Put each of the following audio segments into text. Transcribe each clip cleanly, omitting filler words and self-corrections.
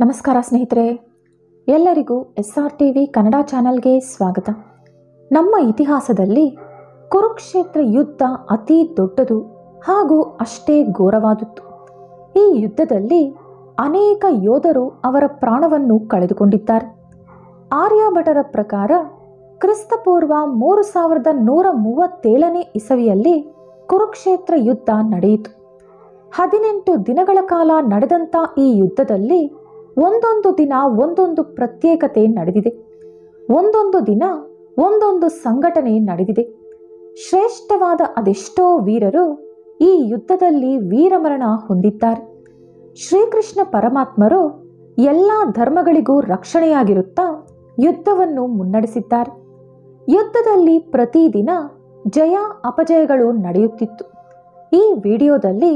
ನಮಸ್ಕಾರ ಸ್ನೇಹಿತರೆ, ಎಲ್ಲರಿಗೂ SRTV ಕನ್ನಡ ಚಾನೆಲ್ಗೆ ಸ್ವಾಗತ. ನಮ್ಮ ಇತಿಹಾಸದಲ್ಲಿ ಕುರುಕ್ಷೇತ್ರ ಯುದ್ಧ ಅತಿ ದೊಡ್ಡದು ಹಾಗೂ ಅಷ್ಟೇ ಘೋರವಾದದ್ದು. ಈ ಯುದ್ಧದಲ್ಲಿ ಅನೇಕ ಯೋಧರು ಅವರ ಪ್ರಾಣವನ್ನು ಕಳೆದುಕೊಂಡಿದ್ದಾರೆ. ಆರ್ಯಭಟರ ಪ್ರಕಾರ ಕ್ರಿಸ್ತಪೂರ್ವ 3137ನೇ ಇಸವಿಯಲ್ಲಿ ಕುರುಕ್ಷೇತ್ರ ಯುದ್ಧ ನಡೆಯಿತು. 18 ದಿನಗಳ ಕಾಲ ನಡೆದಂಥ ಈ ಯುದ್ಧದಲ್ಲಿ ಒಂದೊಂದು ದಿನ ಒಂದೊಂದು ಪ್ರತ್ಯೇಕತೆ ನಡೆದಿದೆ. ಒಂದೊಂದು ದಿನ ಒಂದೊಂದು ಸಂಘಟನೆ ನಡೆದಿದೆ. ಶ್ರೇಷ್ಠವಾದ ಅದೆಷ್ಟೋ ವೀರರು ಈ ಯುದ್ಧದಲ್ಲಿ ವೀರಮರಣ ಹೊಂದಿದ್ದಾರೆ. ಶ್ರೀಕೃಷ್ಣ ಪರಮಾತ್ಮರು ಎಲ್ಲ ಧರ್ಮಗಳಿಗೂ ರಕ್ಷಣೆಯಾಗಿರುತ್ತಾ ಯುದ್ಧವನ್ನು ಮುನ್ನಡೆಸಿದ್ದಾರೆ. ಯುದ್ಧದಲ್ಲಿ ಪ್ರತಿದಿನ ಜಯ ಅಪಜಯಗಳು ನಡೆಯುತ್ತಿತ್ತು. ಈ ವಿಡಿಯೋದಲ್ಲಿ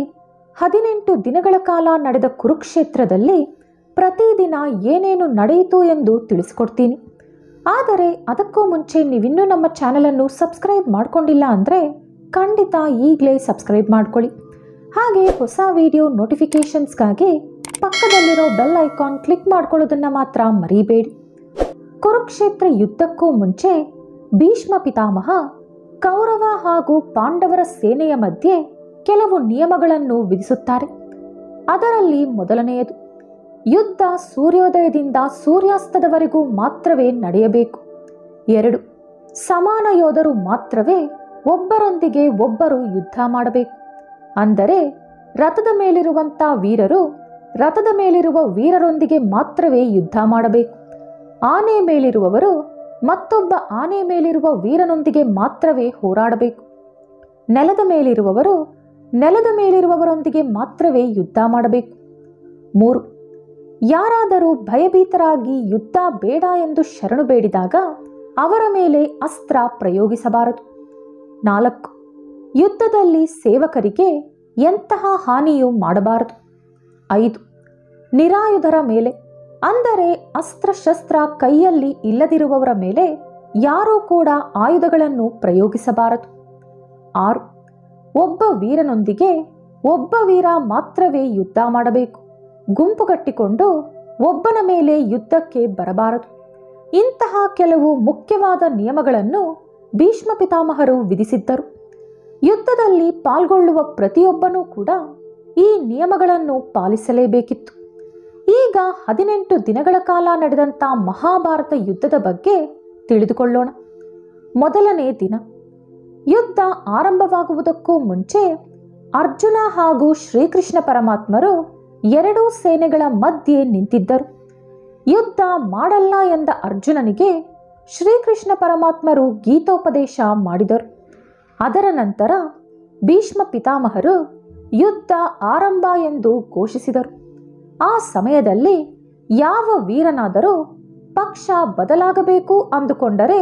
18 ದಿನಗಳ ಕಾಲ ನಡೆದ ಕುರುಕ್ಷೇತ್ರದಲ್ಲಿ ಪ್ರತಿದಿನ ಏನೇನು ನಡೆಯಿತು ಎಂದು ತಿಳಿಸ್ಕೊಡ್ತೀನಿ. ಆದರೆ ಅದಕ್ಕೂ ಮುಂಚೆ ನೀವಿನ್ನೂ ನಮ್ಮ ಚಾನಲನ್ನು ಸಬ್ಸ್ಕ್ರೈಬ್ ಮಾಡ್ಕೊಂಡಿಲ್ಲ ಅಂದರೆ ಖಂಡಿತ ಈಗಲೇ ಸಬ್ಸ್ಕ್ರೈಬ್ ಮಾಡ್ಕೊಳ್ಳಿ. ಹಾಗೆ ಹೊಸ ವಿಡಿಯೋ ನೋಟಿಫಿಕೇಷನ್ಸ್ಗಾಗಿ ಪಕ್ಕದಲ್ಲಿರೋ ಬೆಲ್ ಐಕಾನ್ ಕ್ಲಿಕ್ ಮಾಡ್ಕೊಳ್ಳೋದನ್ನು ಮಾತ್ರ ಮರಿಬೇಡಿ. ಕುರುಕ್ಷೇತ್ರ ಯುದ್ಧಕ್ಕೂ ಮುಂಚೆ ಭೀಷ್ಮ ಪಿತಾಮಹ ಕೌರವ ಹಾಗೂ ಪಾಂಡವರ ಸೇನೆಯ ಮಧ್ಯೆ ಕೆಲವು ನಿಯಮಗಳನ್ನು ವಿಧಿಸುತ್ತಾರೆ. ಅದರಲ್ಲಿ ಮೊದಲನೆಯದು, ಯುದ್ಧ ಸೂರ್ಯೋದಯದಿಂದ ಸೂರ್ಯಾಸ್ತದವರೆಗೂ ಮಾತ್ರವೇ ನಡೆಯಬೇಕು. 2, ಸಮಾನ ಯೋಧರು ಮಾತ್ರವೇ ಒಬ್ಬರೊಂದಿಗೆ ಒಬ್ಬರು ಯುದ್ಧ ಮಾಡಬೇಕು. ಅಂದರೆ ರಥದ ಮೇಲಿರುವಂಥ ವೀರರು ರಥದ ಮೇಲಿರುವ ವೀರರೊಂದಿಗೆ ಮಾತ್ರವೇ ಯುದ್ಧ ಮಾಡಬೇಕು. ಆನೆ ಮೇಲಿರುವವರು ಮತ್ತೊಬ್ಬ ಆನೆ ಮೇಲಿರುವ ವೀರನೊಂದಿಗೆ ಮಾತ್ರವೇ ಹೋರಾಡಬೇಕು. ನೆಲದ ಮೇಲಿರುವವರು ನೆಲದ ಮೇಲಿರುವವರೊಂದಿಗೆ ಮಾತ್ರವೇ ಯುದ್ಧ ಮಾಡಬೇಕು. 3, ಯಾರಾದರೂ ಭಯಭೀತರಾಗಿ ಯುದ್ಧ ಬೇಡ ಎಂದು ಶರಣು ಬೇಡಿದಾಗ ಅವರ ಮೇಲೆ ಅಸ್ತ್ರ ಪ್ರಯೋಗಿಸಬಾರದು. 4, ಯುದ್ಧದಲ್ಲಿ ಸೇವಕರಿಗೆ ಎಂತಹ ಹಾನಿಯೂ ಮಾಡಬಾರದು. 5, ನಿರಾಯುಧರ ಮೇಲೆ ಅಂದರೆ ಅಸ್ತ್ರಶಸ್ತ್ರ ಕೈಯಲ್ಲಿ ಇಲ್ಲದಿರುವವರ ಮೇಲೆ ಯಾರೂ ಕೂಡ ಆಯುಧಗಳನ್ನು ಪ್ರಯೋಗಿಸಬಾರದು. 6, ಒಬ್ಬ ವೀರನೊಂದಿಗೆ ಒಬ್ಬ ವೀರ ಮಾತ್ರವೇ ಯುದ್ಧ ಮಾಡಬೇಕು. ಗುಂಪುಗಟ್ಟಿಕೊಂಡು ಒಬ್ಬನ ಮೇಲೆ ಯುದ್ಧಕ್ಕೆ ಬರಬಾರದು. ಇಂತಹ ಕೆಲವು ಮುಖ್ಯವಾದ ನಿಯಮಗಳನ್ನು ಭೀಷ್ಮ ಪಿತಾಮಹರು ವಿಧಿಸಿದ್ದರು. ಯುದ್ಧದಲ್ಲಿ ಪಾಲ್ಗೊಳ್ಳುವ ಪ್ರತಿಯೊಬ್ಬನೂ ಕೂಡ ಈ ನಿಯಮಗಳನ್ನು ಪಾಲಿಸಲೇಬೇಕಿತ್ತು. ಈಗ 18 ದಿನಗಳ ಕಾಲ ನಡೆದಂಥ ಮಹಾಭಾರತ ಯುದ್ಧದ ಬಗ್ಗೆ ತಿಳಿದುಕೊಳ್ಳೋಣ. ಮೊದಲನೇ ದಿನ. ಯುದ್ಧ ಆರಂಭವಾಗುವುದಕ್ಕೂ ಮುಂಚೆ ಅರ್ಜುನ ಹಾಗೂ ಶ್ರೀಕೃಷ್ಣ ಪರಮಾತ್ಮರು ಎರಡೂ ಸೇನೆಗಳ ಮಧ್ಯೆ ನಿಂತಿದ್ದರು. ಯುದ್ಧ ಮಾಡಲ್ಲ ಎಂದ ಅರ್ಜುನನಿಗೆ ಶ್ರೀಕೃಷ್ಣ ಪರಮಾತ್ಮರು ಗೀತೋಪದೇಶ ಮಾಡಿದರು. ಅದರ ನಂತರ ಭೀಷ್ಮ ಪಿತಾಮಹರು ಯುದ್ಧ ಆರಂಭ ಎಂದು ಘೋಷಿಸಿದರು. ಆ ಸಮಯದಲ್ಲಿ ಯಾವ ವೀರನಾದರೂ ಪಕ್ಷ ಬದಲಾಗಬೇಕು ಅಂದುಕೊಂಡರೆ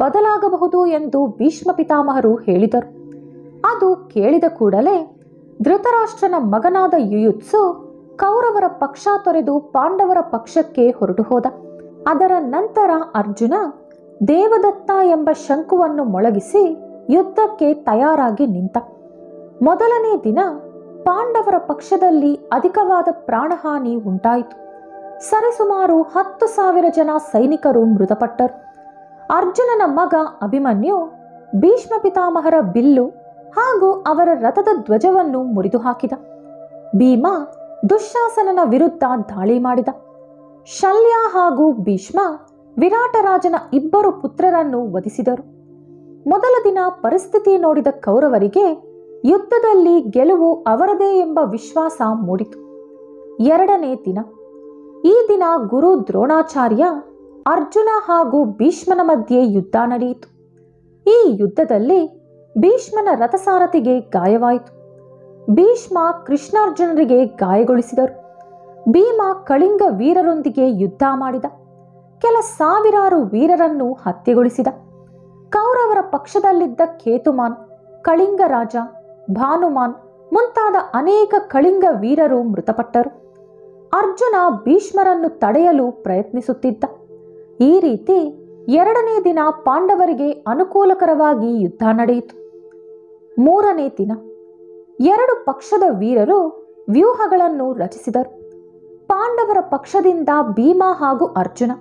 ಬದಲಾಗಬಹುದು ಎಂದು ಭೀಷ್ಮ ಪಿತಾಮಹರು ಹೇಳಿದರು. ಅದು ಕೇಳಿದ ಕೂಡಲೇ ಧೃತರಾಷ್ಟ್ರನ ಮಗನಾದ ಯುಯುತ್ಸು ಕೌರವರ ಪಕ್ಷ ತೊರೆದು ಪಾಂಡವರ ಪಕ್ಷಕ್ಕೆ ಹೊರಟು ಹೋದ. ಅದರ ನಂತರ ಅರ್ಜುನ ದೇವದತ್ತ ಎಂಬ ಶಂಕುವನ್ನು ಮೊಳಗಿಸಿ ಯುದ್ಧಕ್ಕೆ ತಯಾರಾಗಿ ನಿಂತ. ಮೊದಲನೇ ದಿನ ಪಾಂಡವರ ಪಕ್ಷದಲ್ಲಿ ಅಧಿಕವಾದ ಪ್ರಾಣಹಾನಿ ಉಂಟಾಯಿತು. ಸರಿಸುಮಾರು 10,000 ಜನ ಸೈನಿಕರು ಮೃತಪಟ್ಟರು. ಅರ್ಜುನನ ಮಗ ಅಭಿಮನ್ಯು ಭೀಷ್ಮ ಪಿತಾಮಹರ ಬಿಲ್ಲು ಹಾಗೂ ಅವರ ರಥದ ಧ್ವಜವನ್ನು ಮುರಿದು ಹಾಕಿದ. ಭೀಮ ದುಶ್ಯಾಸನನ ವಿರುದ್ಧ ದಾಳಿ ಮಾಡಿದ. ಶಲ್ಯ ಹಾಗೂ ಭೀಷ್ಮ ವಿರಾಟರಾಜನ 2 ಪುತ್ರರನ್ನು ವಧಿಸಿದರು. ಮೊದಲ ದಿನ ಪರಿಸ್ಥಿತಿ ನೋಡಿದ ಕೌರವರಿಗೆ ಯುದ್ಧದಲ್ಲಿ ಗೆಲುವು ಅವರದೇ ಎಂಬ ವಿಶ್ವಾಸ ಮೂಡಿತು. ಎರಡನೇ ದಿನ. ಈ ದಿನ ಗುರು ದ್ರೋಣಾಚಾರ್ಯ ಅರ್ಜುನ ಹಾಗೂ ಭೀಷ್ಮನ ಮಧ್ಯೆ ಯುದ್ಧ ನಡೆಯಿತು. ಈ ಯುದ್ಧದಲ್ಲಿ ಭೀಷ್ಮನ ರಥಸಾರಥಿಗೆ ಗಾಯವಾಯಿತು. ಭೀಷ್ಮ ಕೃಷ್ಣಾರ್ಜುನರಿಗೆ ಗಾಯಗೊಳಿಸಿದರು. ಭೀಮ ಕಳಿಂಗ ವೀರರೊಂದಿಗೆ ಯುದ್ಧ ಮಾಡಿದ. ಕೆಲ ಸಾವಿರಾರು ವೀರರನ್ನು ಹತ್ಯೆಗೊಳಿಸಿದ. ಕೌರವರ ಪಕ್ಷದಲ್ಲಿದ್ದ ಕೇತುಮಾನ್, ಕಳಿಂಗ ರಾಜ, ಭಾನುಮಾನ್ ಮುಂತಾದ ಅನೇಕ ಕಳಿಂಗ ವೀರರು ಮೃತಪಟ್ಟರು. ಅರ್ಜುನ ಭೀಷ್ಮರನ್ನು ತಡೆಯಲು ಪ್ರಯತ್ನಿಸುತ್ತಿದ್ದ. ಈ ರೀತಿ ಎರಡನೇ ದಿನ ಪಾಂಡವರಿಗೆ ಅನುಕೂಲಕರವಾಗಿ ಯುದ್ಧ ನಡೆಯಿತು. ಮೂರನೇ ದಿನ. 2 ಪಕ್ಷದ ವೀರರು ವ್ಯೂಹಗಳನ್ನು ರಚಿಸಿದರು. ಪಾಂಡವರ ಪಕ್ಷದಿಂದ ಭೀಮ ಹಾಗೂ ಅರ್ಜುನ,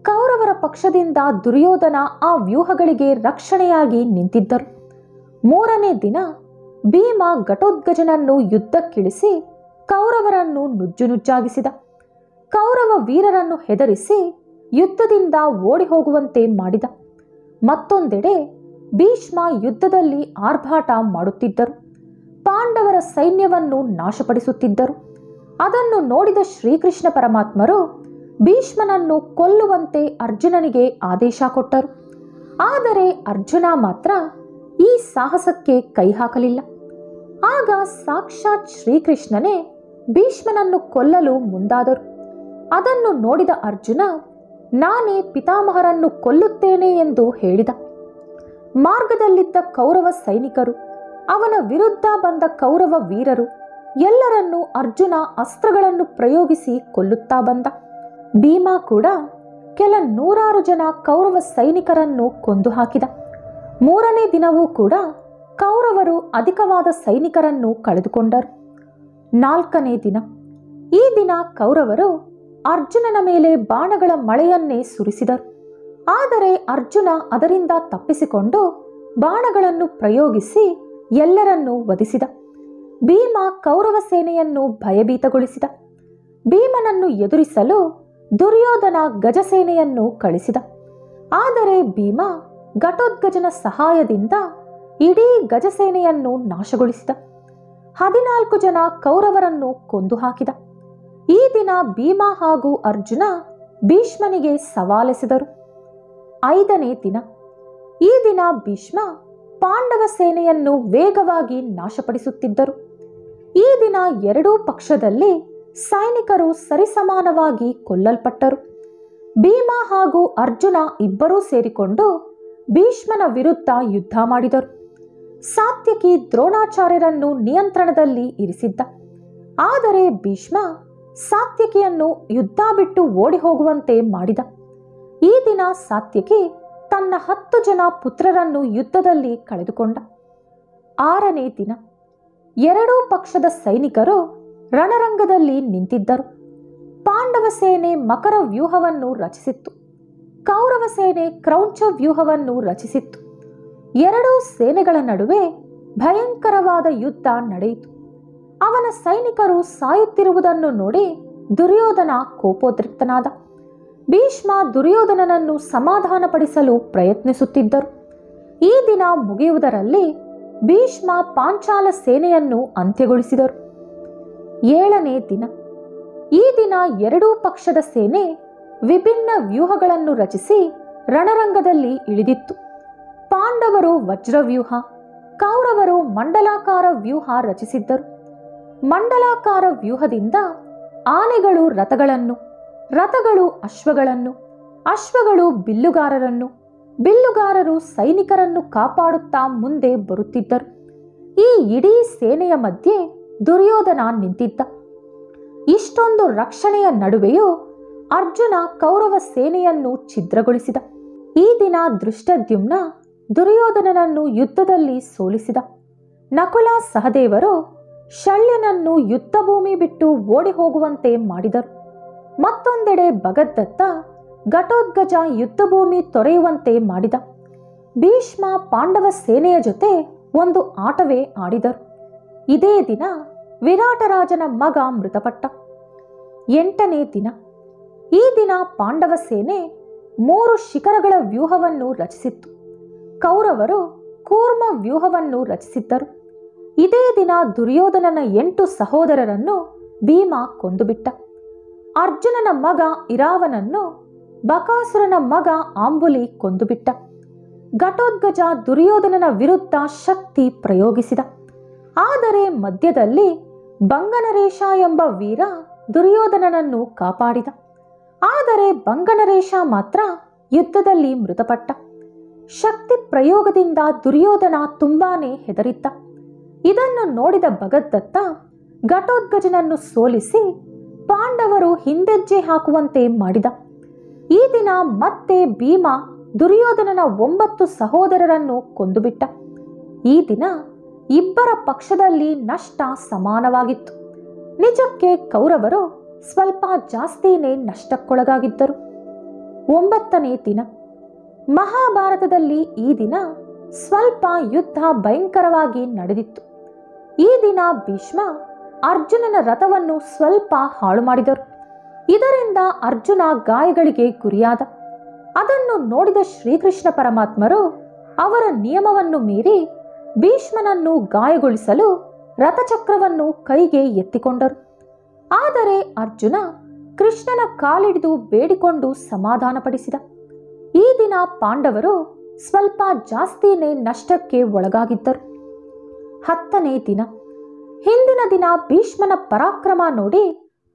ಕೌರವರ ಪಕ್ಷದಿಂದ ದುರ್ಯೋಧನ ಆ ವ್ಯೂಹಗಳಿಗೆ ರಕ್ಷಣೆಯಾಗಿ ನಿಂತಿದ್ದರು. ಮೂರನೇ ದಿನ ಭೀಮ ಘಟೋತ್ಕಚನನ್ನು ಯುದ್ಧಕ್ಕಿಳಿಸಿ ಕೌರವರನ್ನು ನುಜ್ಜುನುಜ್ಜಾಗಿಸಿದ. ಕೌರವ ವೀರರನ್ನು ಹೆದರಿಸಿ ಯುದ್ಧದಿಂದ ಓಡಿ ಹೋಗುವಂತೆ ಮಾಡಿದ. ಮತ್ತೊಂದೆಡೆ ಭೀಷ್ಮ ಯುದ್ಧದಲ್ಲಿ ಆರ್ಭಾಟ ಮಾಡುತ್ತಿದ್ದರು. ಪಾಂಡವರ ಸೈನ್ಯವನ್ನು ನಾಶಪಡಿಸುತ್ತಿದ್ದರು. ಅದನ್ನು ನೋಡಿದ ಶ್ರೀಕೃಷ್ಣ ಪರಮಾತ್ಮರು ಭೀಷ್ಮನನ್ನು ಕೊಲ್ಲುವಂತೆ ಅರ್ಜುನನಿಗೆ ಆದೇಶ ಕೊಟ್ಟರು. ಆದರೆ ಅರ್ಜುನ ಮಾತ್ರ ಈ ಸಾಹಸಕ್ಕೆ ಕೈ ಹಾಕಲಿಲ್ಲ. ಆಗ ಸಾಕ್ಷಾತ್ ಶ್ರೀಕೃಷ್ಣನೇ ಭೀಷ್ಮನನ್ನು ಕೊಲ್ಲಲು ಮುಂದಾದರು. ಅದನ್ನು ನೋಡಿದ ಅರ್ಜುನ, ನಾನೇ ಪಿತಾಮಹರನ್ನು ಕೊಲ್ಲುತ್ತೇನೆ ಎಂದು ಹೇಳಿದ. ಮಾರ್ಗದಲ್ಲಿದ್ದ ಕೌರವ ಸೈನಿಕರು, ಅವನ ವಿರುದ್ಧ ಬಂದ ಕೌರವ ವೀರರು ಎಲ್ಲರನ್ನೂ ಅರ್ಜುನ ಅಸ್ತ್ರಗಳನ್ನು ಪ್ರಯೋಗಿಸಿ ಕೊಲ್ಲುತ್ತಾ ಬಂದ. ಭೀಮ ಕೂಡ ಕೆಲ ನೂರಾರು ಜನ ಕೌರವ ಸೈನಿಕರನ್ನು ಕೊಂದು ಹಾಕಿದ. ಮೂರನೇ ದಿನವೂ ಕೂಡ ಕೌರವರು ಅಧಿಕವಾದ ಸೈನಿಕರನ್ನು ಕಳೆದುಕೊಂಡರು. ನಾಲ್ಕನೇ ದಿನ, ಈ ದಿನ ಕೌರವರು ಅರ್ಜುನನ ಮೇಲೆ ಬಾಣಗಳ ಮಳೆಯನ್ನೇ ಸುರಿಸಿದರು. ಆದರೆ ಅರ್ಜುನ ಅದರಿಂದ ತಪ್ಪಿಸಿಕೊಂಡು ಬಾಣಗಳನ್ನು ಪ್ರಯೋಗಿಸಿ ಎಲ್ಲರನ್ನೂ ವಧಿಸಿದ. ಭೀಮ ಕೌರವ ಸೇನೆಯನ್ನು ಭಯಭೀತಗೊಳಿಸಿದ. ಭೀಮನನ್ನು ಎದುರಿಸಲು ದುರ್ಯೋಧನ ಗಜಸೇನೆಯನ್ನು ಕಳಿಸಿದ. ಆದರೆ ಭೀಮ ಘಟೋತ್ಕಚನ ಸಹಾಯದಿಂದ ಇಡೀ ಗಜಸೇನೆಯನ್ನು ನಾಶಗೊಳಿಸಿದ. 14 ಜನ ಕೌರವರನ್ನು ಕೊಂದು ಹಾಕಿದ. ಈ ದಿನ ಭೀಮ ಹಾಗೂ ಅರ್ಜುನ ಭೀಷ್ಮನಿಗೆ ಸವಾಲೆಸೆದರು. 5ನೇ ದಿನ, ಈ ದಿನ ಭೀಷ್ಮ ಪಾಂಡವ ಸೇನೆಯನ್ನು ವೇಗವಾಗಿ ನಾಶಪಡಿಸುತ್ತಿದ್ದರು. ಈ ದಿನ ಎರಡೂ ಪಕ್ಷದಲ್ಲಿ ಸೈನಿಕರು ಸರಿಸಮಾನವಾಗಿ ಕೊಲ್ಲಲ್ಪಟ್ಟರು. ಭೀಮ ಹಾಗೂ ಅರ್ಜುನ ಇಬ್ಬರೂ ಸೇರಿಕೊಂಡು ಭೀಷ್ಮನ ವಿರುದ್ಧ ಯುದ್ಧ ಮಾಡಿದರು. ಸಾತ್ಯಕಿ ದ್ರೋಣಾಚಾರ್ಯರನ್ನು ನಿಯಂತ್ರಣದಲ್ಲಿ ಇರಿಸಿದ್ದ. ಆದರೆ ಭೀಷ್ಮ ಸಾತ್ಯಕಿಯನ್ನು ಯುದ್ಧ ಬಿಟ್ಟು ಓಡಿ ಹೋಗುವಂತೆ ಮಾಡಿದ. ಈ ದಿನ ಸಾತ್ಯಕಿ ತನ್ನ 10 ಜನ ಪುತ್ರರನ್ನು ಯುದ್ಧದಲ್ಲಿ ಕಳೆದುಕೊಂಡ. 6ನೇ ದಿನ, ಎರಡೂ ಪಕ್ಷದ ಸೈನಿಕರು ರಣರಂಗದಲ್ಲಿ ನಿಂತಿದ್ದರು. ಪಾಂಡವ ಸೇನೆ ಮಕರ ವ್ಯೂಹವನ್ನು ರಚಿಸಿತ್ತು. ಕೌರವ ಸೇನೆ ಕ್ರೌಂಚ ವ್ಯೂಹವನ್ನು ರಚಿಸಿತ್ತು. ಎರಡೂ ಸೇನೆಗಳ ನಡುವೆ ಭಯಂಕರವಾದ ಯುದ್ಧ ನಡೆಯಿತು. ಅವನ ಸೈನಿಕರು ಸಾಯುತ್ತಿರುವುದನ್ನು ನೋಡಿ ದುರ್ಯೋಧನ ಕೋಪೋದ್ರಿಕ್ತನಾದ. ಭೀಷ್ಮ ದುರ್ಯೋಧನನನ್ನು ಸಮಾಧಾನಪಡಿಸಲು ಪ್ರಯತ್ನಿಸುತ್ತಿದ್ದರು. ಈ ದಿನ ಮುಗಿಯುವುದರಲ್ಲಿ ಭೀಷ್ಮ ಪಾಂಚಾಲ ಸೇನೆಯನ್ನು ಅಂತ್ಯಗೊಳಿಸಿದರು. 7ನೇ ದಿನ, ಈ ದಿನ ಎರಡೂ ಪಕ್ಷದ ಸೇನೆ ವಿಭಿನ್ನ ವ್ಯೂಹಗಳನ್ನು ರಚಿಸಿ ರಣರಂಗದಲ್ಲಿ ಇಳಿದಿತ್ತು. ಪಾಂಡವರು ವಜ್ರವ್ಯೂಹ, ಕೌರವರು ಮಂಡಲಾಕಾರ ವ್ಯೂಹ ರಚಿಸಿದ್ದರು. ಮಂಡಲಾಕಾರ ವ್ಯೂಹದಿಂದ ಆನೆಗಳು ರಥಗಳನ್ನು, ರಥಗಳು ಅಶ್ವಗಳನ್ನು, ಅಶ್ವಗಳು ಬಿಲ್ಲುಗಾರರನ್ನು, ಬಿಲ್ಲುಗಾರರು ಸೈನಿಕರನ್ನು ಕಾಪಾಡುತ್ತಾ ಮುಂದೆ ಬರುತ್ತಿದ್ದರು. ಈ ಇಡೀ ಸೇನೆಯ ಮಧ್ಯೆ ದುರ್ಯೋಧನ ನಿಂತಿದ್ದ. ಇಷ್ಟೊಂದು ರಕ್ಷಣೆಯ ನಡುವೆಯೂ ಅರ್ಜುನ ಕೌರವ ಸೇನೆಯನ್ನು ಛಿದ್ರಗೊಳಿಸಿದ. ಈ ದಿನ ದೃಷ್ಟದ್ಯುಮ್ನ ದುರ್ಯೋಧನನನ್ನು ಯುದ್ಧದಲ್ಲಿ ಸೋಲಿಸಿದ. ನಕುಲ ಸಹದೇವರು ಶಲ್ಯನನ್ನು ಯುದ್ಧಭೂಮಿ ಬಿಟ್ಟು ಓಡಿ ಹೋಗುವಂತೆ ಮಾಡಿದರು. ಮತ್ತೊಂದೆಡೆ ಭಗದತ್ತ ಘಟೋತ್ಕಚ ಯುದ್ಧಭೂಮಿ ತೊರೆಯುವಂತೆ ಮಾಡಿದ. ಭೀಷ್ಮ ಪಾಂಡವ ಸೇನೆಯ ಜೊತೆ ಒಂದು ಆಟವೇ ಆಡಿದರು. ಇದೇ ದಿನ ವಿರಾಟರಾಜನ ಮಗ ಮೃತಪಟ್ಟ. 8ನೇ ದಿನ, ಈ ದಿನ ಪಾಂಡವ ಸೇನೆ 3 ಶಿಖರಗಳ ವ್ಯೂಹವನ್ನು ರಚಿಸಿತ್ತು. ಕೌರವರು ಕೂರ್ಮ ವ್ಯೂಹವನ್ನು ರಚಿಸಿದ್ದರು. ಇದೇ ದಿನ ದುರ್ಯೋಧನನ 8 ಸಹೋದರರನ್ನು ಭೀಮ ಕೊಂದುಬಿಟ್ಟ. ಅರ್ಜುನನ ಮಗ ಇರಾವನನ್ನು ಬಕಾಸುರನ ಮಗ ಆಂಬುಲಿ ಕೊಂದುಬಿಟ್ಟ. ಘಟೋತ್ಕಚ ದುರ್ಯೋಧನನ ವಿರುದ್ಧ ಶಕ್ತಿ ಪ್ರಯೋಗಿಸಿದ. ಆದರೆ ಮಧ್ಯದಲ್ಲಿ ಬಂಗನರೇಶ ಎಂಬ ವೀರ ದುರ್ಯೋಧನನನ್ನು ಕಾಪಾಡಿದ. ಆದರೆ ಬಂಗನರೇಶ ಮಾತ್ರ ಯುದ್ಧದಲ್ಲಿ ಮೃತಪಟ್ಟ. ಶಕ್ತಿ ಪ್ರಯೋಗದಿಂದ ದುರ್ಯೋಧನ ತುಂಬಾನೇ ಹೆದರಿದ್ದ. ಇದನ್ನು ನೋಡಿದ ಭಗದತ್ತ ಘಟೋತ್ಕಚನನ್ನು ಸೋಲಿಸಿ ಪಾಂಡವರು ಹಿಂದೆಜ್ಜೆ ಹಾಕುವಂತೆ ಮಾಡಿದ. ಈ ದಿನ ಮತ್ತೆ ಭೀಮ ದುರ್ಯೋಧನನ 9 ಸಹೋದರರನ್ನು ಕೊಂದುಬಿಟ್ಟ. ಈ ದಿನ ಇಬ್ಬರ ಪಕ್ಷದಲ್ಲಿ ನಷ್ಟ ಸಮಾನವಾಗಿತ್ತು. ನಿಜಕ್ಕೆ ಕೌರವರು ಸ್ವಲ್ಪ ಜಾಸ್ತಿನೇ ನಷ್ಟಕ್ಕೊಳಗಾಗಿದ್ದರು. 9ನೇ ದಿನ. ಮಹಾಭಾರತದಲ್ಲಿ ಈ ದಿನ ಸ್ವಲ್ಪ ಯುದ್ಧ ಭಯಂಕರವಾಗಿ ನಡೆದಿತ್ತು. ಈ ದಿನ ಭೀಷ್ಮ ಅರ್ಜುನನ ರಥವನ್ನು ಸ್ವಲ್ಪ ಹಾಳು ಮಾಡಿದರು. ಇದರಿಂದ ಅರ್ಜುನ ಗಾಯಗಳಿಗೆ ಗುರಿಯಾದ. ಅದನ್ನು ನೋಡಿದ ಶ್ರೀಕೃಷ್ಣ ಪರಮಾತ್ಮರು ಅವರ ನಿಯಮವನ್ನು ಮೀರಿ ಭೀಷ್ಮನನ್ನು ಗಾಯಗೊಳಿಸಲು ರಥಚಕ್ರವನ್ನು ಕೈಗೆ ಎತ್ತಿಕೊಂಡರು. ಆದರೆ ಅರ್ಜುನ ಕೃಷ್ಣನ ಕಾಲಿಡಿದು ಬೇಡಿಕೊಂಡು ಸಮಾಧಾನಪಡಿಸಿದ. ಈ ದಿನ ಪಾಂಡವರು ಸ್ವಲ್ಪ ಜಾಸ್ತಿನೇ ನಷ್ಟಕ್ಕೆ ಒಳಗಾಗಿದ್ದರು. 10ನೇ ದಿನ. ಹಿಂದಿನ ದಿನ ಭೀಷ್ಮನ ಪರಾಕ್ರಮ ನೋಡಿ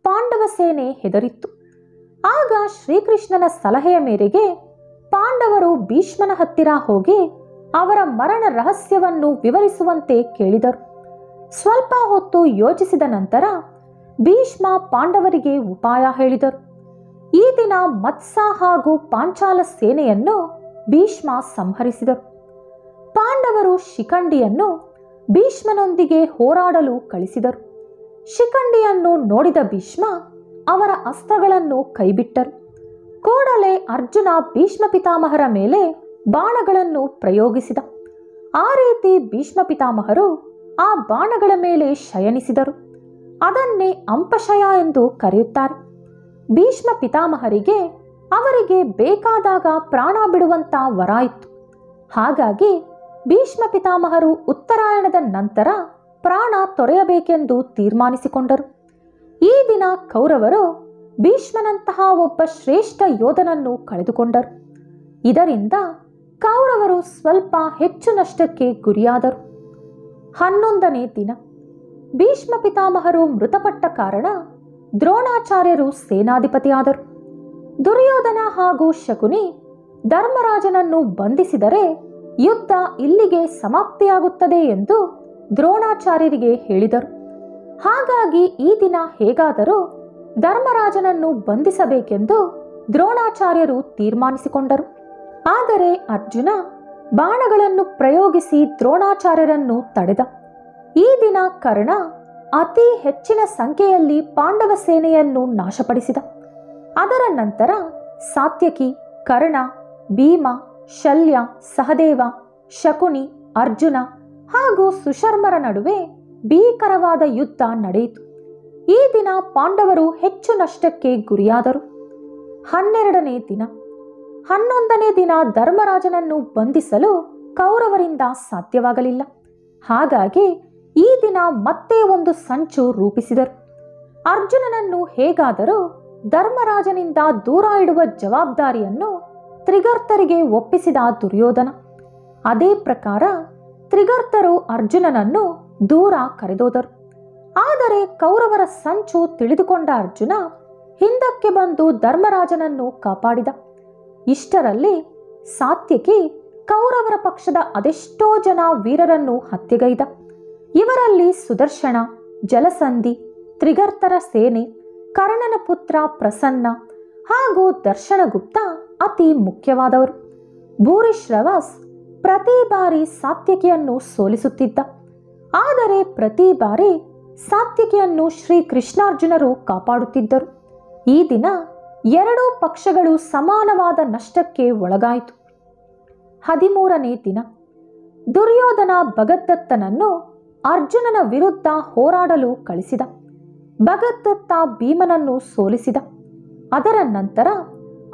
ಪಾಂಡವ ಸೇನೆ ಹೆದರಿತ್ತು. ಆಗ ಶ್ರೀಕೃಷ್ಣನ ಸಲಹೆಯ ಮೇರೆಗೆ ಪಾಂಡವರು ಭೀಷ್ಮನ ಹತ್ತಿರ ಹೋಗಿ ಅವರ ಮರಣ ರಹಸ್ಯವನ್ನು ವಿವರಿಸುವಂತೆ ಕೇಳಿದರು. ಸ್ವಲ್ಪ ಹೊತ್ತು ಯೋಚಿಸಿದ ನಂತರ ಭೀಷ್ಮ ಪಾಂಡವರಿಗೆ ಉಪಾಯ ಹೇಳಿದರು. ಈ ದಿನ ಮತ್ಸ ಹಾಗೂ ಪಾಂಚಾಲ ಸೇನೆಯನ್ನು ಭೀಷ್ಮ ಸಂಹರಿಸಿದರು. ಪಾಂಡವರು ಶಿಖಂಡಿಯನ್ನು ಭೀಷ್ಮನೊಂದಿಗೆ ಹೋರಾಡಲು ಕಳಿಸಿದರು. ಶಿಖಂಡಿಯನ್ನು ನೋಡಿದ ಭೀಷ್ಮ ಅವರ ಅಸ್ತ್ರಗಳನ್ನು ಕೈಬಿಟ್ಟರು. ಕೂಡಲೇ ಅರ್ಜುನ ಭೀಷ್ಮ ಪಿತಾಮಹರ ಮೇಲೆ ಬಾಣಗಳನ್ನು ಪ್ರಯೋಗಿಸಿದ. ಆ ರೀತಿ ಭೀಷ್ಮ ಪಿತಾಮಹರು ಆ ಬಾಣಗಳ ಮೇಲೆ ಶಯನಿಸಿದರು. ಅದನ್ನೇ ಅಂಪಶಯ ಎಂದು ಕರೆಯುತ್ತಾರೆ. ಭೀಷ್ಮ ಪಿತಾಮಹರಿಗೆ ಅವರಿಗೆ ಬೇಕಾದಾಗ ಪ್ರಾಣ ಬಿಡುವಂತ ವರ ಇತ್ತು. ಹಾಗಾಗಿ ಭೀಷ್ಮ ಪಿತಾಮಹರು ಉತ್ತರಾಯಣದ ನಂತರ ಪ್ರಾಣ ತೊರೆಯಬೇಕೆಂದು ತೀರ್ಮಾನಿಸಿಕೊಂಡರು. ಈ ದಿನ ಕೌರವರು ಭೀಷ್ಮನಂತಹ ಒಬ್ಬ ಶ್ರೇಷ್ಠ ಯೋಧನನ್ನು ಕಳೆದುಕೊಂಡರು. ಇದರಿಂದ ಕೌರವರು ಸ್ವಲ್ಪ ಹೆಚ್ಚು ನಷ್ಟಕ್ಕೆ ಗುರಿಯಾದರು. 11ನೇ ದಿನ. ಭೀಷ್ಮ ಪಿತಾಮಹರು ಮೃತಪಟ್ಟ ಕಾರಣ ದ್ರೋಣಾಚಾರ್ಯರು ಸೇನಾಧಿಪತಿಯಾದರು. ದುರ್ಯೋಧನ ಹಾಗೂ ಶಕುನಿ ಧರ್ಮರಾಜನನ್ನು ಬಂಧಿಸಿದರೆ ಯುದ್ಧ ಇಲ್ಲಿಗೆ ಸಮಾಪ್ತಿಯಾಗುತ್ತದೆ ಎಂದು ದ್ರೋಣಾಚಾರ್ಯರಿಗೆ ಹೇಳಿದರು. ಹಾಗಾಗಿ ಈ ದಿನ ಹೇಗಾದರೂ ಧರ್ಮರಾಜನನ್ನು ಬಂಧಿಸಬೇಕೆಂದು ದ್ರೋಣಾಚಾರ್ಯರು ತೀರ್ಮಾನಿಸಿಕೊಂಡರು. ಆದರೆ ಅರ್ಜುನ ಬಾಣಗಳನ್ನು ಪ್ರಯೋಗಿಸಿ ದ್ರೋಣಾಚಾರ್ಯರನ್ನು ತಡೆದ. ಈ ದಿನ ಕರ್ಣ ಅತಿ ಹೆಚ್ಚಿನ ಸಂಖ್ಯೆಯಲ್ಲಿ ಪಾಂಡವ ಸೇನೆಯನ್ನು ನಾಶಪಡಿಸಿದ. ಅದರ ನಂತರ ಸಾತ್ಯಕಿ, ಕರ್ಣ, ಭೀಮ, ಶಲ್ಯ, ಸಹದೇವ, ಶಕುನಿ, ಅರ್ಜುನ ಹಾಗೂ ಸುಶರ್ಮರ ನಡುವೆ ಭೀಕರವಾದ ಯುದ್ಧ ನಡೆಯಿತು. ಈ ದಿನ ಪಾಂಡವರು ಹೆಚ್ಚು ನಷ್ಟಕ್ಕೆ ಗುರಿಯಾದರು. 12ನೇ ದಿನ. 11ನೇ ದಿನ ಧರ್ಮರಾಜನನ್ನು ಬಂಧಿಸಲು ಕೌರವರಿಂದ ಸಾಧ್ಯವಾಗಲಿಲ್ಲ. ಹಾಗಾಗಿ ಈ ದಿನ ಮತ್ತೆ ಒಂದು ಸಂಚು ರೂಪಿಸಿದರು. ಅರ್ಜುನನನ್ನು ಹೇಗಾದರೂ ಧರ್ಮರಾಜನಿಂದ ದೂರ ಇಡುವ ಜವಾಬ್ದಾರಿಯನ್ನು ತ್ರಿಗರ್ತರಿಗೆ ಒಪ್ಪಿಸಿದ ದುರ್ಯೋಧನ. ಅದೇ ಪ್ರಕಾರ ತ್ರಿಗರ್ತರು ಅರ್ಜುನನನ್ನು ದೂರ ಕರೆದೋದರು. ಆದರೆ ಕೌರವರ ಸಂಚು ತಿಳಿದುಕೊಂಡ ಅರ್ಜುನ ಹಿಂದಕ್ಕೆ ಬಂದು ಧರ್ಮರಾಜನನ್ನು ಕಾಪಾಡಿದ. ಇಷ್ಟರಲ್ಲಿ ಸಾತ್ಯಕಿ ಕೌರವರ ಪಕ್ಷದ ಅದೆಷ್ಟೋ ಜನ ವೀರರನ್ನು ಹತ್ಯೆಗೈದ. ಇವರಲ್ಲಿ ಸುದರ್ಶನ, ಜಲಸಂಧಿ, ತ್ರಿಗರ್ತರ ಸೇನೆ, ಕರ್ಣನ ಪುತ್ರ ಪ್ರಸನ್ನ ಹಾಗೂ ದರ್ಶನಗುಪ್ತ ಅತಿ ಮುಖ್ಯವಾದವರು. ಭೂರಿಶ್ರವಸ್ ಪ್ರತಿ ಬಾರಿ ಸಾತ್ಯಕಿಯನ್ನು ಸೋಲಿಸುತ್ತಿದ್ದ. ಆದರೆ ಪ್ರತಿ ಬಾರಿ ಸಾತ್ಯಕಿಯನ್ನು ಶ್ರೀ ಕೃಷ್ಣಾರ್ಜುನರು ಕಾಪಾಡುತ್ತಿದ್ದರು. ಈ ದಿನ ಎರಡೂ ಪಕ್ಷಗಳು ಸಮಾನವಾದ ನಷ್ಟಕ್ಕೆ ಒಳಗಾಯಿತು. 13ನೇ ದಿನ. ದುರ್ಯೋಧನ ಭಗದ್ದತ್ತನನ್ನು ಅರ್ಜುನನ ವಿರುದ್ಧ ಹೋರಾಡಲು ಕಳಿಸಿದ. ಭಗದ್ದತ್ತ ಭೀಮನನ್ನು ಸೋಲಿಸಿದ. ಅದರ ನಂತರ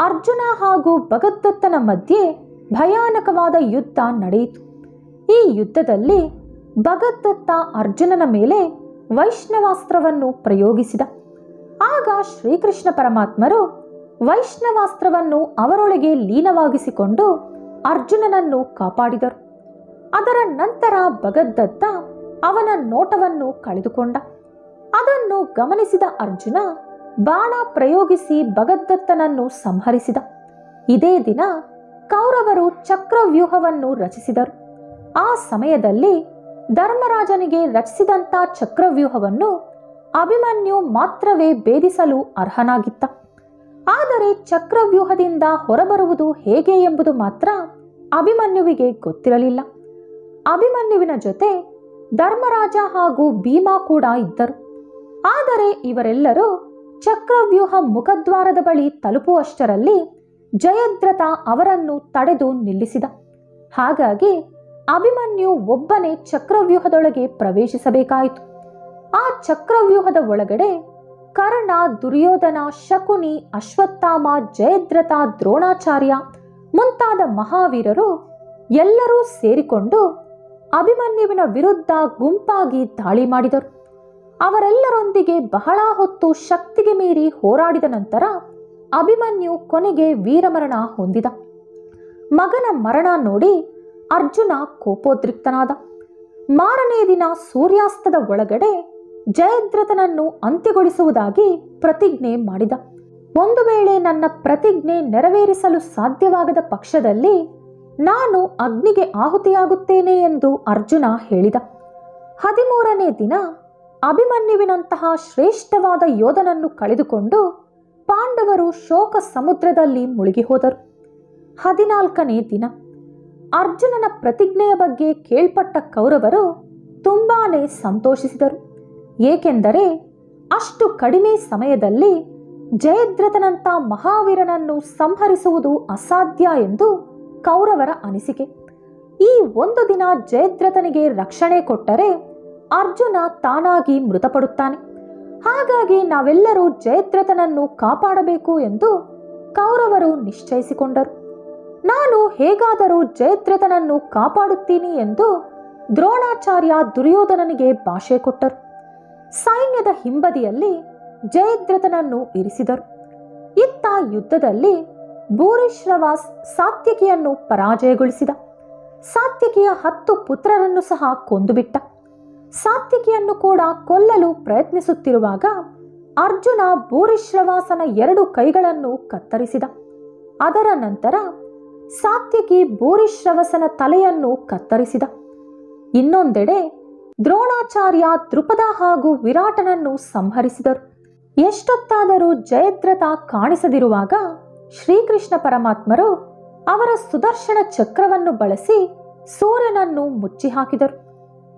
ಅರ್ಜುನ ಹಾಗೂ ಭಗದ್ದತ್ತನ ಮಧ್ಯೆ ಭಯಾನಕವಾದ ಯುದ್ಧ ನಡೆಯಿತು. ಈ ಯುದ್ಧದಲ್ಲಿ ಭಗದ್ದತ್ತ ಅರ್ಜುನನ ಮೇಲೆ ವೈಷ್ಣವಾಸ್ತ್ರವನ್ನು ಪ್ರಯೋಗಿಸಿದ. ಆಗ ಶ್ರೀಕೃಷ್ಣ ಪರಮಾತ್ಮರು ವೈಷ್ಣವಾಸ್ತ್ರವನ್ನು ಅವರೊಳಗೆ ಲೀನವಾಗಿಸಿಕೊಂಡು ಅರ್ಜುನನನ್ನು ಕಾಪಾಡಿದರು. ಅದರ ನಂತರ ಭಗದ್ದತ್ತ ಅವನ ನೋಟವನ್ನು ಕಳೆದುಕೊಂಡ. ಅದನ್ನು ಗಮನಿಸಿದ ಅರ್ಜುನ ಬಾಣ ಪ್ರಯೋಗಿಸಿ ಭಗದ್ದತ್ತನನ್ನು ಸಂಹರಿಸಿದ. ಇದೇ ದಿನ ಕೌರವರು ಚಕ್ರವ್ಯೂಹವನ್ನು ರಚಿಸಿದರು. ಆ ಸಮಯದಲ್ಲಿ ಧರ್ಮರಾಜನಿಗೆ ರಚಿಸಿದಂಥ ಚಕ್ರವ್ಯೂಹವನ್ನು ಅಭಿಮನ್ಯು ಮಾತ್ರವೇ ಭೇದಿಸಲು ಅರ್ಹನಾಗಿತ್ತ. ಆದರೆ ಚಕ್ರವ್ಯೂಹದಿಂದ ಹೊರಬರುವುದು ಹೇಗೆ ಎಂಬುದು ಮಾತ್ರ ಅಭಿಮನ್ಯುವಿಗೆ ಗೊತ್ತಿರಲಿಲ್ಲ. ಅಭಿಮನ್ಯುವಿನ ಜೊತೆ ಧರ್ಮರಾಜ ಹಾಗೂ ಭೀಮ ಕೂಡ ಇದ್ದರು. ಆದರೆ ಇವರೆಲ್ಲರೂ ಚಕ್ರವ್ಯೂಹ ಮುಖದ್ವಾರದ ಬಳಿ ತಲುಪುವಷ್ಟರಲ್ಲಿ ಜಯದ್ರಥ ಅವರನ್ನು ತಡೆದು ನಿಲ್ಲಿಸಿದ. ಹಾಗಾಗಿ ಅಭಿಮನ್ಯು ಒಬ್ಬನೇ ಚಕ್ರವ್ಯೂಹದೊಳಗೆ ಪ್ರವೇಶಿಸಬೇಕಾಯಿತು. ಆ ಚಕ್ರವ್ಯೂಹದ ಒಳಗಡೆ ಕರ್ಣ, ದುರ್ಯೋಧನ, ಶಕುನಿ, ಅಶ್ವತ್ಥಾಮ, ಜಯದ್ರಥ, ದ್ರೋಣಾಚಾರ್ಯ ಮುಂತಾದ ಮಹಾವೀರರು ಎಲ್ಲರೂ ಸೇರಿಕೊಂಡು ಅಭಿಮನ್ಯುವಿನ ವಿರುದ್ಧ ಗುಂಪಾಗಿ ದಾಳಿ ಮಾಡಿದರು. ಅವರೆಲ್ಲರೊಂದಿಗೆ ಬಹಳ ಹೊತ್ತು ಶಕ್ತಿಗೆ ಮೀರಿ ಹೋರಾಡಿದ ನಂತರ ಅಭಿಮನ್ಯು ಕೊನೆಗೆ ವೀರಮರಣ ಹೊಂದಿದ. ಮಗನ ಮರಣ ನೋಡಿ ಅರ್ಜುನ ಕೋಪೋದ್ರಿಕ್ತನಾದ. ಮಾರನೇ ದಿನ ಸೂರ್ಯಾಸ್ತದ ಒಳಗಡೆ ಜಯದ್ರಥನನ್ನು ಅಂತ್ಯಗೊಳಿಸುವುದಾಗಿ ಪ್ರತಿಜ್ಞೆ ಮಾಡಿದ. ಒಂದು ವೇಳೆ ನನ್ನ ಪ್ರತಿಜ್ಞೆ ನೆರವೇರಿಸಲು ಸಾಧ್ಯವಾಗದ ಪಕ್ಷದಲ್ಲಿ ನಾನು ಅಗ್ನಿಗೆ ಆಹುತಿಯಾಗುತ್ತೇನೆ ಎಂದು ಅರ್ಜುನ ಹೇಳಿದ. 13ನೇ ದಿನ ಅಭಿಮನ್ಯುವಿನಂತಹ ಶ್ರೇಷ್ಠವಾದ ಯೋಧನನ್ನು ಕಳೆದುಕೊಂಡು ಪಾಂಡವರು ಶೋಕ ಸಮುದ್ರದಲ್ಲಿ ಮುಳುಗಿ ಹೋದರು. 14ನೇ ದಿನ ಅರ್ಜುನನ ಪ್ರತಿಜ್ಞೆಯ ಬಗ್ಗೆ ಕೇಳ್ಪಟ್ಟ ಕೌರವರು ತುಂಬಾನೇ ಸಂತೋಷಿಸಿದರು. ಏಕೆಂದರೆ ಅಷ್ಟು ಕಡಿಮೆ ಸಮಯದಲ್ಲಿ ಜಯದ್ರಥನಂಥ ಮಹಾವೀರನನ್ನು ಸಂಹರಿಸುವುದು ಅಸಾಧ್ಯ ಎಂದು ಕೌರವರ ಅನಿಸಿಕೆ. ಈ ಒಂದು ದಿನ ಜಯದ್ರಥನಿಗೆ ರಕ್ಷಣೆ ಕೊಟ್ಟರೆ ಅರ್ಜುನ ತಾನಾಗಿ ಮೃತಪಡುತ್ತಾನೆ. ಹಾಗಾಗಿ ನಾವೆಲ್ಲರೂ ಜಯದ್ರಥನನ್ನು ಕಾಪಾಡಬೇಕು ಎಂದು ಕೌರವರು ನಿಶ್ಚಯಿಸಿಕೊಂಡರು. ನಾನು ಹೇಗಾದರೂ ಜಯದ್ರಥನನ್ನು ಕಾಪಾಡುತ್ತೀನಿ ಎಂದು ದ್ರೋಣಾಚಾರ್ಯ ದುರ್ಯೋಧನನಿಗೆ ಭಾಷೆ ಕೊಟ್ಟರು. ಸೈನ್ಯದ ಹಿಂಬದಿಯಲ್ಲಿ ಜಯದ್ರಥನನ್ನು ಇರಿಸಿದರು. ಇತ್ತ ಯುದ್ಧದಲ್ಲಿ ಭೂರಿಶ್ರವಾಸ್ ಸಾತ್ಯಕಿಯನ್ನು ಪರಾಜಯಗೊಳಿಸಿದ. ಸಾತ್ಯಕಿಯ 10 ಪುತ್ರರನ್ನು ಸಹ ಕೊಂದುಬಿಟ್ಟ. ಸಾತ್ಯಕಿಯನ್ನು ಕೂಡ ಕೊಲ್ಲಲು ಪ್ರಯತ್ನಿಸುತ್ತಿರುವಾಗ ಅರ್ಜುನ ಭೂರಿಶ್ರವಾಸನ 2 ಕೈಗಳನ್ನು ಕತ್ತರಿಸಿದ. ಅದರ ನಂತರ ಸಾತ್ಯಕಿ ಭೂರಿಶ್ರವಸನ ತಲೆಯನ್ನು ಕತ್ತರಿಸಿದ. ಇನ್ನೊಂದೆಡೆ ದ್ರೋಣಾಚಾರ್ಯ ದೃಪದ ಹಾಗೂ ವಿರಾಟನನ್ನು ಸಂಹರಿಸಿದರು. ಎಷ್ಟೊತ್ತಾದರೂ ಜಯದ್ರಥ ಕಾಣಿಸದಿರುವಾಗ ಶ್ರೀಕೃಷ್ಣ ಪರಮಾತ್ಮರು ಅವರ ಸುದರ್ಶನ ಚಕ್ರವನ್ನು ಬಳಸಿ ಸೂರ್ಯನನ್ನು ಮುಚ್ಚಿ ಹಾಕಿದರು.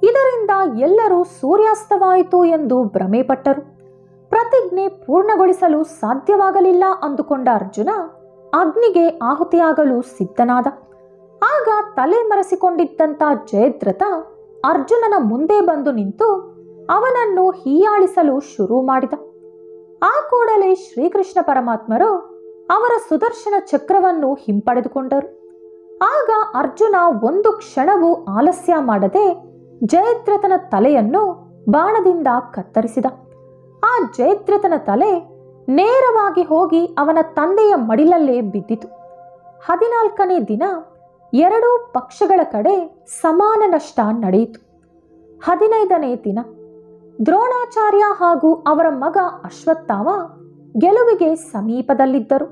ಇದರಿಂದ ಎಲ್ಲರೂ ಸೂರ್ಯಾಸ್ತವಾಯಿತು ಎಂದು ಭ್ರಮೆಪಟ್ಟರು. ಪ್ರತಿಜ್ಞೆ ಪೂರ್ಣಗೊಳಿಸಲು ಸಾಧ್ಯವಾಗಲಿಲ್ಲ ಅಂದುಕೊಂಡ ಅರ್ಜುನ ಅಗ್ನಿಗೆ ಆಹುತಿಯಾಗಲು ಸಿದ್ಧನಾದ. ಆಗ ತಲೆ ಮರೆಸಿಕೊಂಡಿದ್ದಂಥ ಜಯದ್ರಥ ಅರ್ಜುನನ ಮುಂದೆ ಬಂದು ನಿಂತು ಅವನನ್ನು ಹೀಯಾಳಿಸಲು ಶುರು ಮಾಡಿದ. ಆ ಕೂಡಲೇ ಶ್ರೀಕೃಷ್ಣ ಪರಮಾತ್ಮರು ಅವರ ಸುದರ್ಶನ ಚಕ್ರವನ್ನು ಹಿಂಪಡೆದುಕೊಂಡರು. ಆಗ ಅರ್ಜುನ ಒಂದು ಕ್ಷಣವೂ ಆಲಸ್ಯ ಮಾಡದೆ ಜಯದ್ರಥನ ತಲೆಯನ್ನು ಬಾಣದಿಂದ ಕತ್ತರಿಸಿದ. ಆ ಜಯದ್ರಥನ ತಲೆ ನೇರವಾಗಿ ಹೋಗಿ ಅವನ ತಂದೆಯ ಮಡಿಲಲ್ಲೇ ಬಿದ್ದಿತು. 14ನೇ ದಿನ ಎರಡೂ ಪಕ್ಷಗಳ ಕಡೆ ಸಮಾನ ನಷ್ಟ ನಡೆಯಿತು. 15ನೇ ದಿನ ದ್ರೋಣಾಚಾರ್ಯ ಹಾಗೂ ಅವರ ಮಗ ಅಶ್ವತ್ಥಾಮ ಗೆಲುವಿಗೆ ಸಮೀಪದಲ್ಲಿದ್ದರು.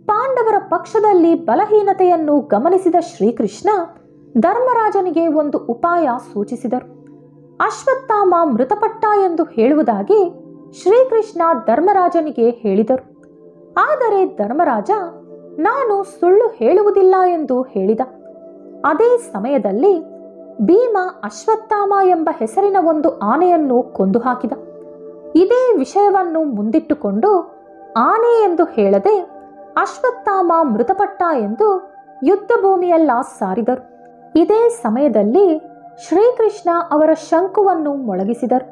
ಪಾಂಡವರ ಪಕ್ಷದಲ್ಲಿ ಬಲಹೀನತೆಯನ್ನು ಗಮನಿಸಿದ ಶ್ರೀಕೃಷ್ಣ ಧರ್ಮರಾಜನಿಗೆ ಒಂದು ಉಪಾಯ ಸೂಚಿಸಿದರು. ಅಶ್ವತ್ಥಾಮ ಮೃತಪಟ್ಟ ಎಂದು ಹೇಳುವುದಾಗಿ ಶ್ರೀಕೃಷ್ಣ ಧರ್ಮರಾಜನಿಗೆ ಹೇಳಿದರು. ಆದರೆ ಧರ್ಮರಾಜ ನಾನು ಸುಳ್ಳು ಹೇಳುವುದಿಲ್ಲ ಎಂದು ಹೇಳಿದ. ಅದೇ ಸಮಯದಲ್ಲಿ ಭೀಮ ಅಶ್ವತ್ಥಾಮ ಎಂಬ ಹೆಸರಿನ ಒಂದು ಆನೆಯನ್ನು ಕೊಂದು ಹಾಕಿದ. ಇದೇ ವಿಷಯವನ್ನು ಮುಂದಿಟ್ಟುಕೊಂಡು ಆನೆ ಎಂದು ಹೇಳದೆ ಅಶ್ವತ್ಥಾಮ ಮೃತಪಟ್ಟ ಎಂದು ಯುದ್ಧ ಭೂಮಿಯೆಲ್ಲ ಸಾರಿದರು. ಇದೇ ಸಮಯದಲ್ಲಿ ಶ್ರೀಕೃಷ್ಣ ಅವರ ಶಂಕುವನ್ನು ಮೊಳಗಿಸಿದರು.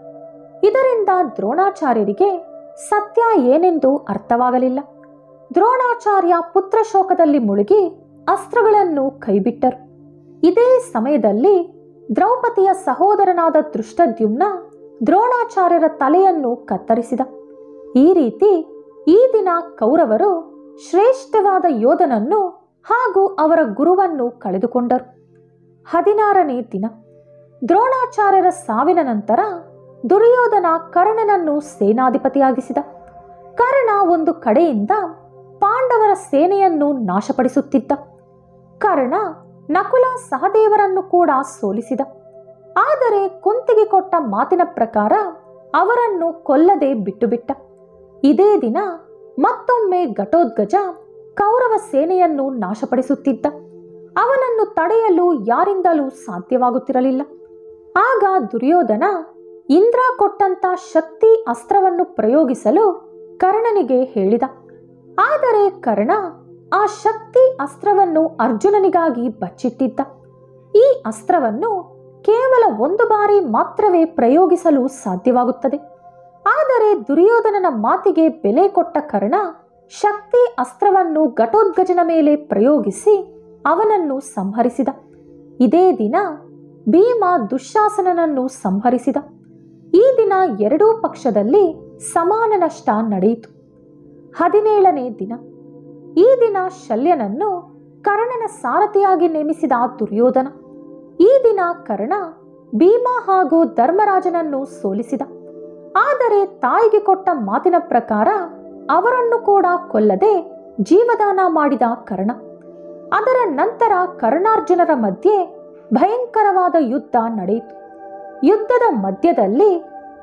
ಇದರಿಂದ ದ್ರೋಣಾಚಾರ್ಯರಿಗೆ ಸತ್ಯ ಏನೆಂದು ಅರ್ಥವಾಗಲಿಲ್ಲ. ದ್ರೋಣಾಚಾರ್ಯ ಪುತ್ರಶೋಕದಲ್ಲಿ ಮುಳುಗಿ ಅಸ್ತ್ರಗಳನ್ನು ಕೈಬಿಟ್ಟರು. ಇದೇ ಸಮಯದಲ್ಲಿ ದ್ರೌಪದಿಯ ಸಹೋದರನಾದ ದೃಷ್ಟದ್ಯುಮ್ನ ದ್ರೋಣಾಚಾರ್ಯರ ತಲೆಯನ್ನು ಕತ್ತರಿಸಿದ. ಈ ರೀತಿ ಈ ದಿನ ಕೌರವರು ಶ್ರೇಷ್ಠವಾದ ಯೋಧನನ್ನು ಹಾಗೂ ಅವರ ಗುರುವನ್ನು ಕಳೆದುಕೊಂಡರು. 16ನೇ ದಿನ ದ್ರೋಣಾಚಾರ್ಯರ ಸಾವಿನ ನಂತರ ದುರ್ಯೋಧನ ಕರ್ಣನನ್ನು ಸೇನಾಧಿಪತಿಯಾಗಿಸಿದ. ಕರ್ಣ ಒಂದು ಕಡೆಯಿಂದ ಪಾಂಡವರ ಸೇನೆಯನ್ನು ನಾಶಪಡಿಸುತ್ತಿದ್ದ. ಕರ್ಣ ನಕುಲ ಸಹದೇವರನ್ನು ಕೂಡ ಸೋಲಿಸಿದ. ಆದರೆ ಕುಂತಿಗೆ ಕೊಟ್ಟ ಮಾತಿನ ಪ್ರಕಾರ ಅವರನ್ನು ಕೊಲ್ಲದೆ ಬಿಟ್ಟುಬಿಟ್ಟ. ಇದೇ ದಿನ ಮತ್ತೊಮ್ಮೆ ಘಟೋತ್ಕಚ ಕೌರವ ಸೇನೆಯನ್ನು ನಾಶಪಡಿಸುತ್ತಿದ್ದ. ಅವನನ್ನು ತಡೆಯಲು ಯಾರಿಂದಲೂ ಸಾಧ್ಯವಾಗುತ್ತಿರಲಿಲ್ಲ. ಆಗ ದುರ್ಯೋಧನ ಇಂದ್ರ ಕೊಟ್ಟಂತ ಶಕ್ತಿ ಅಸ್ತ್ರವನ್ನು ಪ್ರಯೋಗಿಸಲು ಕರ್ಣನಿಗೆ ಹೇಳಿದ. ಆದರೆ ಕರ್ಣ ಆ ಶಕ್ತಿ ಅಸ್ತ್ರವನ್ನು ಅರ್ಜುನನಿಗಾಗಿ ಬಚ್ಚಿಟ್ಟಿದ್ದ. ಈ ಅಸ್ತ್ರವನ್ನು ಕೇವಲ ಒಂದು ಬಾರಿ ಮಾತ್ರವೇ ಪ್ರಯೋಗಿಸಲು ಸಾಧ್ಯವಾಗುತ್ತದೆ. ಆದರೆ ದುರ್ಯೋಧನನ ಮಾತಿಗೆ ಬೆಲೆ ಕೊಟ್ಟ ಕರ್ಣ ಶಕ್ತಿ ಅಸ್ತ್ರವನ್ನು ಘಟೋತ್ಕಚನ ಮೇಲೆ ಪ್ರಯೋಗಿಸಿ ಅವನನ್ನು ಸಂಹರಿಸಿದ. ಇದೇ ದಿನ ಭೀಮ ದುಶ್ಯಾಸನನನ್ನು ಸಂಹರಿಸಿದ. ಈ ದಿನ ಎರಡೂ ಪಕ್ಷದಲ್ಲಿ ಸಮಾನ ನಷ್ಟ ನಡೆಯಿತು. 17ನೇ ದಿನ. ಈ ದಿನ ಶಲ್ಯನನ್ನು ಕರ್ಣನ ಸಾರಥಿಯಾಗಿ ನೇಮಿಸಿದ ದುರ್ಯೋಧನ. ಈ ದಿನ ಕರ್ಣ ಭೀಮ ಹಾಗೂ ಧರ್ಮರಾಜನನ್ನು ಸೋಲಿಸಿದ. ಆದರೆ ತಾಯಿಗೆ ಕೊಟ್ಟ ಮಾತಿನ ಪ್ರಕಾರ ಅವರನ್ನು ಕೂಡ ಕೊಲ್ಲದೆ ಜೀವದಾನ ಮಾಡಿದ ಕರ್ಣ. ಅದರ ನಂತರ ಕರ್ಣಾರ್ಜುನರ ಮಧ್ಯೆ ಭಯಂಕರವಾದ ಯುದ್ಧ ನಡೆಯಿತು. ಯುದ್ಧದ ಮಧ್ಯದಲ್ಲಿ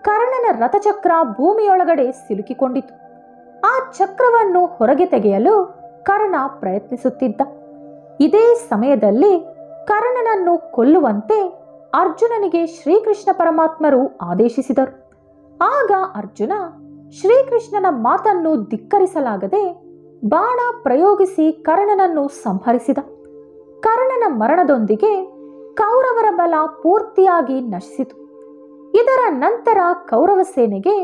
ಕರ್ಣನ ರಥಚಕ್ರ ಭೂಮಿಯೊಳಗಡೆ ಸಿಲುಕಿಕೊಂಡಿತು. ಆ ಚಕ್ರವನ್ನು ಹೊರಗೆ ತೆಗೆಯಲು ಕರ್ಣ ಪ್ರಯತ್ನಿಸುತ್ತಿದ್ದ. ಇದೇ ಸಮಯದಲ್ಲಿ ಕರ್ಣನನ್ನು ಕೊಲ್ಲುವಂತೆ ಅರ್ಜುನನಿಗೆ ಶ್ರೀಕೃಷ್ಣ ಪರಮಾತ್ಮರು ಆದೇಶಿಸಿದರು. ಆಗ ಅರ್ಜುನ ಶ್ರೀಕೃಷ್ಣನ ಮಾತನ್ನು ಧಿಕ್ಕರಿಸಲಾಗದೆ ಬಾಣ ಪ್ರಯೋಗಿಸಿ ಕರ್ಣನನ್ನು ಸಂಹರಿಸಿದ. ಕರ್ಣನ ಮರಣದೊಂದಿಗೆ ಕೌರವರ ಬಲ ಪೂರ್ತಿಯಾಗಿ ನಶಿಸಿತು. ಇದರ ನಂತರ ಕೌರವ ಸೇನೆಗೆ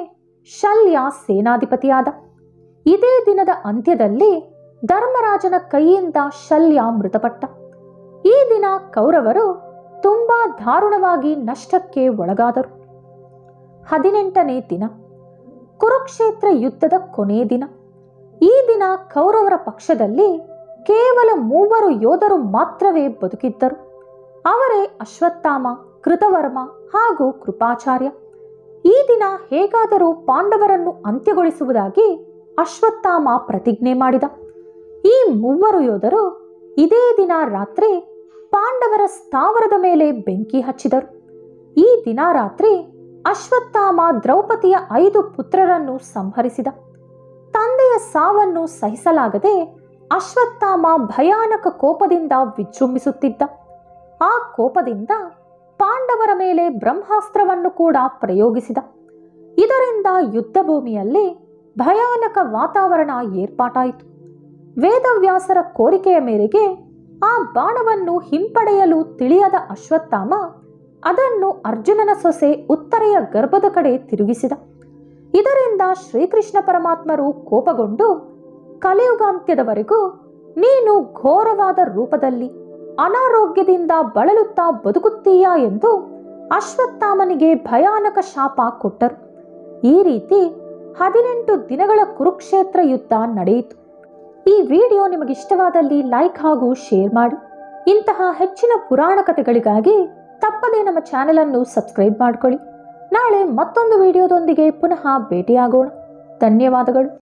ಶಲ್ಯ ಸೇನಾಧಿಪತಿಯಾದ. ಇದೇ ದಿನದ ಅಂತ್ಯದಲ್ಲಿ ಧರ್ಮರಾಜನ ಕೈಯಿಂದ ಶಲ್ಯ ಮೃತಪಟ್ಟ. ಈ ದಿನ ಕೌರವರು ತುಂಬಾ ದಾರುಣವಾಗಿ ನಷ್ಟಕ್ಕೆ ಒಳಗಾದರು. 18ನೇ ದಿನ. ಕುರುಕ್ಷೇತ್ರ ಯುದ್ಧದ ಕೊನೆ ದಿನ. ಈ ದಿನ ಕೌರವರ ಪಕ್ಷದಲ್ಲಿ ಕೇವಲ 3 ಯೋಧರು ಮಾತ್ರವೇ ಬದುಕಿದ್ದರು. ಅವರೇ ಅಶ್ವತ್ಥಾಮ, ಕೃತವರ್ಮ ಹಾಗೂ ಕೃಪಾಚಾರ್ಯ. ಈ ದಿನ ಹೇಗಾದರೂ ಪಾಂಡವರನ್ನು ಅಂತ್ಯಗೊಳಿಸುವುದಾಗಿ ಅಶ್ವತ್ಥಾಮ ಪ್ರತಿಜ್ಞೆ ಮಾಡಿದ. ಈ 3 ಯೋಧರು ಇದೇ ದಿನ ರಾತ್ರಿ ಪಾಂಡವರ ಸ್ಥಾವರದ ಮೇಲೆ ಬೆಂಕಿ ಹಚ್ಚಿದರು. ಈ ದಿನ ರಾತ್ರಿ ಅಶ್ವತ್ಥಾಮ ದ್ರೌಪದಿಯ 5 ಪುತ್ರರನ್ನು ಸಂಹರಿಸಿದ. ತಂದೆಯ ಸಾವನ್ನು ಸಹಿಸಲಾಗದೆ ಅಶ್ವತ್ಥಾಮ ಭಯಾನಕ ಕೋಪದಿಂದ ವಿಜೃಂಭಿಸುತ್ತಿದ್ದ. ಆ ಕೋಪದಿಂದ ಪಾಂಡವರ ಮೇಲೆ ಬ್ರಹ್ಮಾಸ್ತ್ರವನ್ನು ಕೂಡ ಪ್ರಯೋಗಿಸಿದ. ಇದರಿಂದ ಯುದ್ಧ ಭೂಮಿಯಲ್ಲಿ ಭಯಾನಕ ವಾತಾವರಣ ಏರ್ಪಾಟಾಯಿತು. ವೇದವ್ಯಾಸರ ಕೋರಿಕೆಯ ಮೇರೆಗೆ ಆ ಬಾಣವನ್ನು ಹಿಂಪಡೆಯಲು ತಿಳಿಯದ ಅಶ್ವತ್ಥಾಮ ಅದನ್ನು ಅರ್ಜುನನ ಸೊಸೆ ಉತ್ತರೆಯ ಗರ್ಭದ ಕಡೆ ತಿರುಗಿಸಿದ. ಇದರಿಂದ ಶ್ರೀಕೃಷ್ಣ ಪರಮಾತ್ಮರು ಕೋಪಗೊಂಡು ಕಲಿಯುಗಾಂತ್ಯದವರೆಗೂ ನೀನು ಘೋರವಾದ ರೂಪದಲ್ಲಿ ಅನಾರೋಗ್ಯದಿಂದ ಬಳಲುತ್ತಾ ಬದುಕುತ್ತೀಯಾ ಎಂದು ಅಶ್ವತ್ಥಾಮನಿಗೆ ಭಯಾನಕ ಶಾಪ ಕೊಟ್ಟರು. ಈ ರೀತಿ 18 ದಿನಗಳ ಕುರುಕ್ಷೇತ್ರ ಯುದ್ಧ ನಡೆಯಿತು. ಈ ವಿಡಿಯೋ ನಿಮಗಿಷ್ಟವಾದಲ್ಲಿ ಲೈಕ್ ಹಾಗೂ ಶೇರ್ ಮಾಡಿ. ಇಂತಹ ಹೆಚ್ಚಿನ ಪುರಾಣ ಕಥೆಗಳಿಗಾಗಿ ತಪ್ಪದೇ ನಮ್ಮ ಚಾನೆಲ್ ಅನ್ನು ಸಬ್ಸ್ಕ್ರೈಬ್ ಮಾಡಿಕೊಳ್ಳಿ. ನಾಳೆ ಮತ್ತೊಂದು ವಿಡಿಯೋದೊಂದಿಗೆ ಪುನಃ ಭೇಟಿಯಾಗೋಣ. ಧನ್ಯವಾದಗಳು.